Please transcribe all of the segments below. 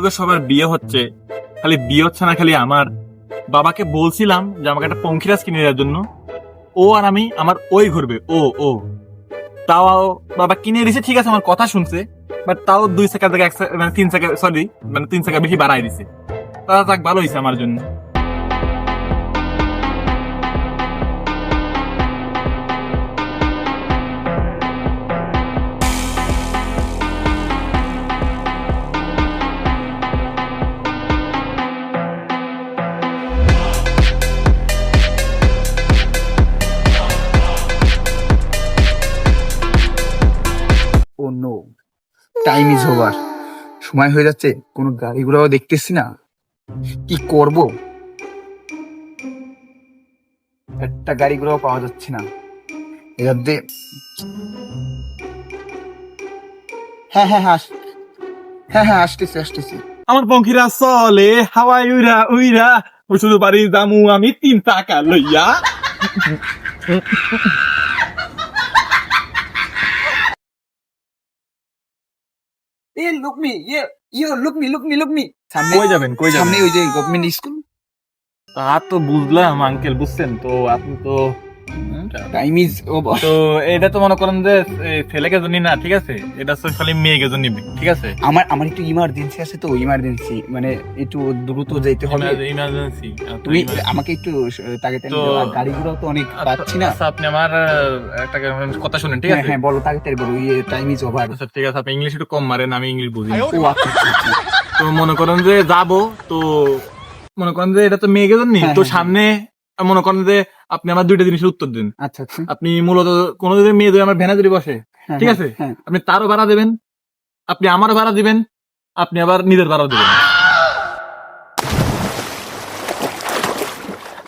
তোদের সবার বিয়ে হচ্ছে, খালি বিয়ে হচ্ছে না, খালি আমার বাবাকে বলছিলাম যে আমাকে একটা পঙ্খিরাজ কিনে দেওয়ার জন্য, ও আর আমি আমার ওই ঘুরবে, ও ও তাও বাবা কিনে দিছে, ঠিক আছে আমার কথা শুনছে, বাট তাও 2 সেকেন্ড থেকে মানে 3 সেকেন্ড, সরি মানে 3 সেকেন্ড বেশি বাড়াই দিছে। তা যাক, ভালো হয়েছে আমার জন্য। ও নো, টাইম ইজ ওভার, সময় হয়ে যাচ্ছে, কোনো গাড়ি ঘোড়াও দেখতেছি না, কি করব? একটা গাড়ি ঘোড়াও পাওয়া যাচ্ছে না এর মধ্যে। হ্যাঁ হ্যাঁ হ্যাঁ হ্যাঁ হ্যাঁ, আসতেছি আসতেছি। আমার পঙ্খিরাজ চলে হাওয়াই উইরা উইরা, ও শুধু পারি দামু আমি 3 টাকা লইয়া। এ look me, look me look me look me. কই যাবেন, কই যাবেন? সামনে ওই যে গভর্নমেন্ট স্কুল। তা তো বুঝলাম আঙ্কেল, বুঝছেন তো আপনি তো। Time is over. তো এটা তো মনে করেন যে ছেলেকে জন্য না, ঠিক আছে, এটা তো খালি মেয়েকে জন্য নিবে, ঠিক আছে। আমার আমার একটু ইমার্জেন্সি আছে, তো ইমার্জেন্সি মানে একটু দ্রুত যেতে হবে। ইমার্জেন্সি তুমি আমাকে একটু তাকে গাড়ি ঘোড়াও তো অনেক পাচ্ছি না। আচ্ছা, আপনি আমার একটা কথা শুনেন, ঠিক হ্যাঁ আছে। হ্যাঁ, বলো তাড়াতাড়ি বলো, টাইম ইজ ওভার। আচ্ছা ঠিক আছে, আপনি ইংলিশ একটু কম মারেন, আমি ইংলিশ বুঝি। ও আচ্ছা আচ্ছা, আচ্ছা। তো মনে করেন যে যাবো, তো মনে করেন যে এটা তো মেয়েকে জন্য, হ্যাঁ, তো হ্যাঁ, সামনে মনে করেন যে আপনি আমার 2টা জিনিসের উত্তর দিন। আচ্ছা আচ্ছা। আপনি মূলত কোনো যদি মেয়ে যদি আমার ভ্যানে যদি বসে, হ্যাঁ, ঠিক হ্যাঁ, আছে, হ্যাঁ। আপনি তারও ভাড়া দেবেন, আপনি আমারও ভাড়া দিবেন, আপনি আবার নিজের ভাড়াও দিবেন।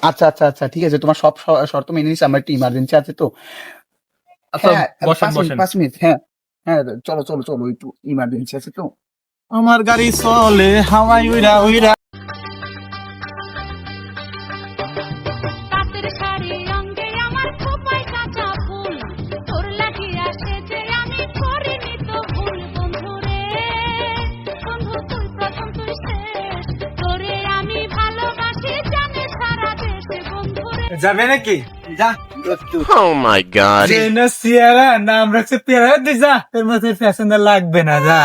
আচ্ছা আচ্ছা আচ্ছা, ঠিক আছে, তোমার সব শর্ত মেনে নিচ্ছি, আমার একটু ইমার্জেন্সি আছে তো। আচ্ছা হ্যাঁ, বসেন 5 মিনিট বসেন। 5 মিনিট, হ্যাঁ হ্যাঁ, চলো চলো চলো, একটু ইমার্জেন্সি আছে তো। আমার গাড়ি চলে হাওয়াই উইরা উইরা। রাতের শাড়ি রঙে আমার খোপায় কাঁচা ফুল, তোর লাগিয়া সেজে আমি করিনি তো ভুল। বন্ধুরে বন্ধু, তুই প্রথম তুই শেষ, তোরে আমি ভালোবাসি জানে সারা দেশ। বন্ধুরে যাবে নাকি? যা। Oh my god. ট্রেনের সিয়ারা নাম রাখছে পেয়ারা, দি যা, এর মধ্যে প্যাসেঞ্জার লাগবে না, যা।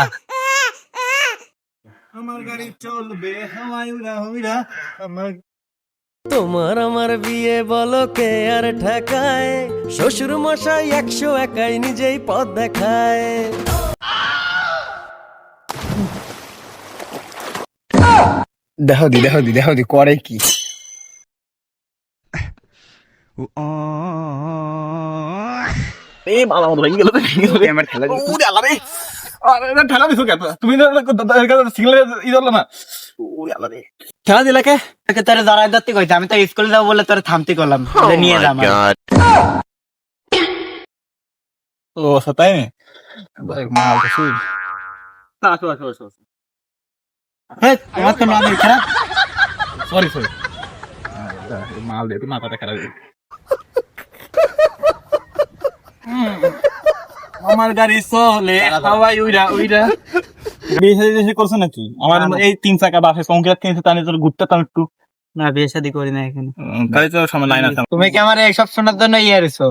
আমার গাড়ি চলবে হাওয়াই উইরা উইরা। আমার তোমার আমার বিয়ে বলো কে আর ঠেকায়, শ্বশুর মশাই 100 নিজেই পথ দেখায়। দেখো দি করে কি। এই মালা মতো ভেঙে গেল, তো ভেঙে গেল। আমার খেলা দিচ্ছে। ওরে আল্লাহ রে, আরে না ঠেলা দিছো কেন তুমি? সিগন্যাল ই ধরলো না। ওরে আল্লাহ রে, ঠেলা দিলা কে? তোরে দাঁড়ায় ধরতে কইতে, আমি তো স্কুলে যাবো বলে তোরে থামতে করলাম, Oh নিয়ে my যাম। god. ও আচ্ছা, তাই না? মাল তো শুই। আসো আসো আসো। তোমার তো নাম খারাপ। সরি সরি, মাল দিয়ে মাথাটা খারাপ। আমার গাড়ি চলে হাওয়াই উইরা উইরা। বিয়ে শাদী করছো নাকি? আমার এই 3 চাকা বাসে কংক্রিট কিনছে, তাহলে তোর ঘুরতে তাম একটু। না, বিয়ে শাদী করি না এখানে। গাড়ি তো সামনে লাইন আছে। তুমি কি আমার এইসব শোনার জন্য এসো?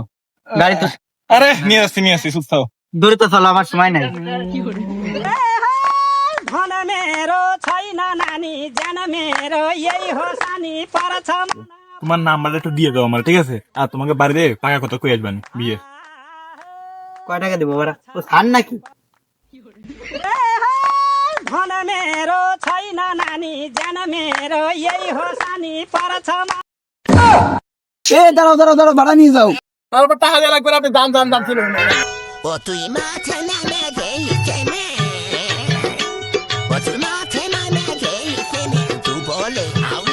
গাড়ি তো আরে নিয়ে আসছি সুস্থ। দূরে তো চলো, আমার সময় নাই। তোমার নাম্বারটা একটু দিয়ে দাও আমার, ঠিক আছে? আর তোমাকে বাড়িতে টাকা কত কই আসবেন বিয়ে? কয় টাকা দিব বারা? ও খান নাকি? এ দাঁড়াও দাঁড়াও দাঁড়াও, ভাড়া নিয়ে যাও। তারপর টাকা দিয়ে লাগবে, আপনি দাম দাম দাম ছিল। ও তুই মাথা নামে গেলিতে নে, ও তুই মাথা নামে গেলিতে নে, তু বলে আউ,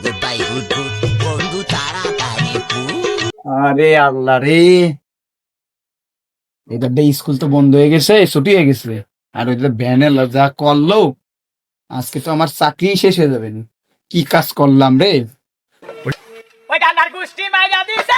গোডবাই গুড গুড, বন্ধু তাড়াতাড়ি পু। আরে আল্লাহ রে, এটা স্কুল তো বন্ধ হয়ে গেছে, ছুটি হয়ে গেছে। আর ওই ভ্যানে যা করলো, আজকে তো আমার চাকরি শেষ হয়ে যাবে। কি কাজ করলাম রে। ওই ডান্ডার গুষ্টি মাইরা দিছে।